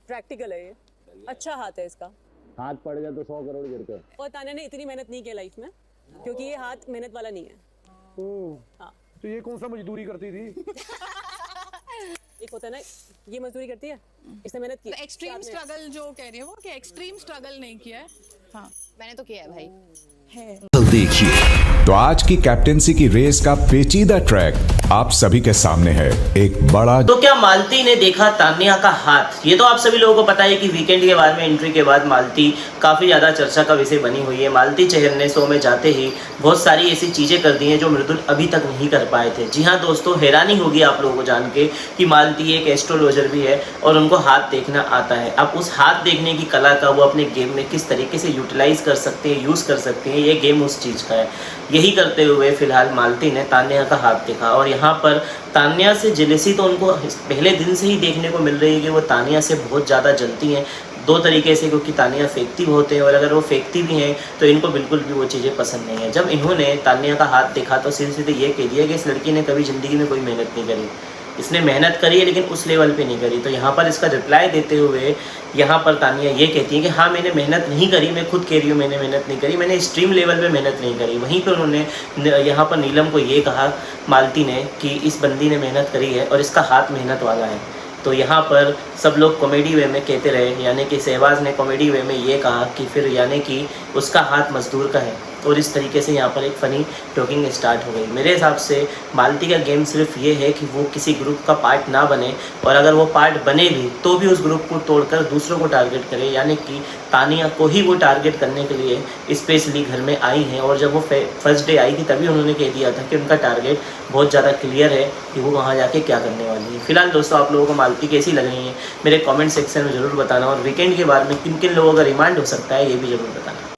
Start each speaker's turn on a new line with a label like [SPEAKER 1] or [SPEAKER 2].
[SPEAKER 1] Practical है ये, अच्छा हाथ है इसका।
[SPEAKER 2] हाथ पड़ गया तो 100 करोड़ गिरते हैं।
[SPEAKER 1] और तान्या ने इतनी मेहनत नहीं की लाइफ में, क्योंकि ये हाथ मेहनत वाला नहीं है। हाँ,
[SPEAKER 3] तो ये कौन सा मजदूरी करती थी?
[SPEAKER 1] एक होता है ना, ये मजदूरी करती है, इसने मेहनत की।
[SPEAKER 4] एक्सट्रीम स्ट्रगल जो कह रही है वो, कि एक्सट्रीम स्ट्रगल नहीं किया है। हाँ,
[SPEAKER 5] मैंने तो किया है भाई।
[SPEAKER 4] है।
[SPEAKER 6] देखिए तो आज की कैप्टेंसी की रेस का पेचीदा ट्रैक आप सभी के सामने है। एक बड़ा
[SPEAKER 7] तो क्या मालती ने देखा तान्या का हाथ? ये तो आप सभी लोगों को पता है कि वीकेंड के बाद में एंट्री के बाद मालती काफ़ी ज़्यादा चर्चा का विषय बनी हुई है। मालती चहर ने शो में जाते ही बहुत सारी ऐसी चीज़ें कर दी हैं जो मृदुल अभी तक नहीं कर पाए थे। जी हाँ दोस्तों, हैरानी होगी आप लोगों को जान के कि मालती एक एस्ट्रोलॉजर भी है और उनको हाथ देखना आता है। अब उस हाथ देखने की कला का वो अपने गेम में किस तरीके से यूटिलाइज कर सकते हैं, यूज़ कर सकते हैं, ये गेम उस चीज़ का है। यही करते हुए फिलहाल मालती ने तान्या का हाथ देखा और यहाँ पर तान्या से जेलेसी तो उनको पहले दिन से ही देखने को मिल रही है कि वो तान्या से बहुत ज़्यादा जलती हैं। दो तरीके से, क्योंकि तान्या फेंकती होते हैं और अगर वो फेंकती भी हैं तो इनको बिल्कुल भी वो चीज़ें पसंद नहीं है। जब इन्होंने तान्या का हाथ देखा तो सीधे सीधे ये कह दिया कि इस लड़की ने कभी ज़िंदगी में कोई मेहनत नहीं करी। इसने मेहनत करी है लेकिन उस लेवल पे नहीं करी। तो यहाँ पर इसका रिप्लाई देते हुए यहाँ पर तान्या ये कहती है कि हाँ मैंने मेहनत नहीं करी, मैं खुद कह रही हूँ मैंने मेहनत नहीं करी, मैंने एक्सट्रीम लेवल पे मेहनत नहीं करी। वहीं पर उन्होंने यहाँ पर नीलम को ये कहा, मालती ने, कि इस बंदी ने मेहनत करी है और इसका हाथ मेहनत वाला है। तो यहाँ पर सब लोग कॉमेडी वे में कहते रहे, यानी कि शहबाज ने कॉमेडी वे में ये कहा कि फिर यानी कि उसका हाथ मजदूर का है। और इस तरीके से यहाँ पर एक फ़नी टॉकिंग स्टार्ट हो गई। मेरे हिसाब से मालती का गेम सिर्फ ये है कि वो किसी ग्रुप का पार्ट ना बने, और अगर वो पार्ट बने भी तो भी उस ग्रुप को तोड़कर दूसरों को टारगेट करे, यानी कि तान्या को ही वो टारगेट करने के लिए स्पेशली घर में आई हैं। और जब वो फर्स्ट डे आई थी तभी उन्होंने कह दिया था कि उनका टारगेट बहुत ज़्यादा क्लियर है कि वो वहाँ जाके क्या करने वाली है। फिलहाल दोस्तों, आप लोगों को मालती कैसी लग रही है मेरे कमेंट सेक्शन में ज़रूर बताना, और वीकेंड के बाद में किन किन लोगों का रिमांड हो सकता है ये भी ज़रूर बताना।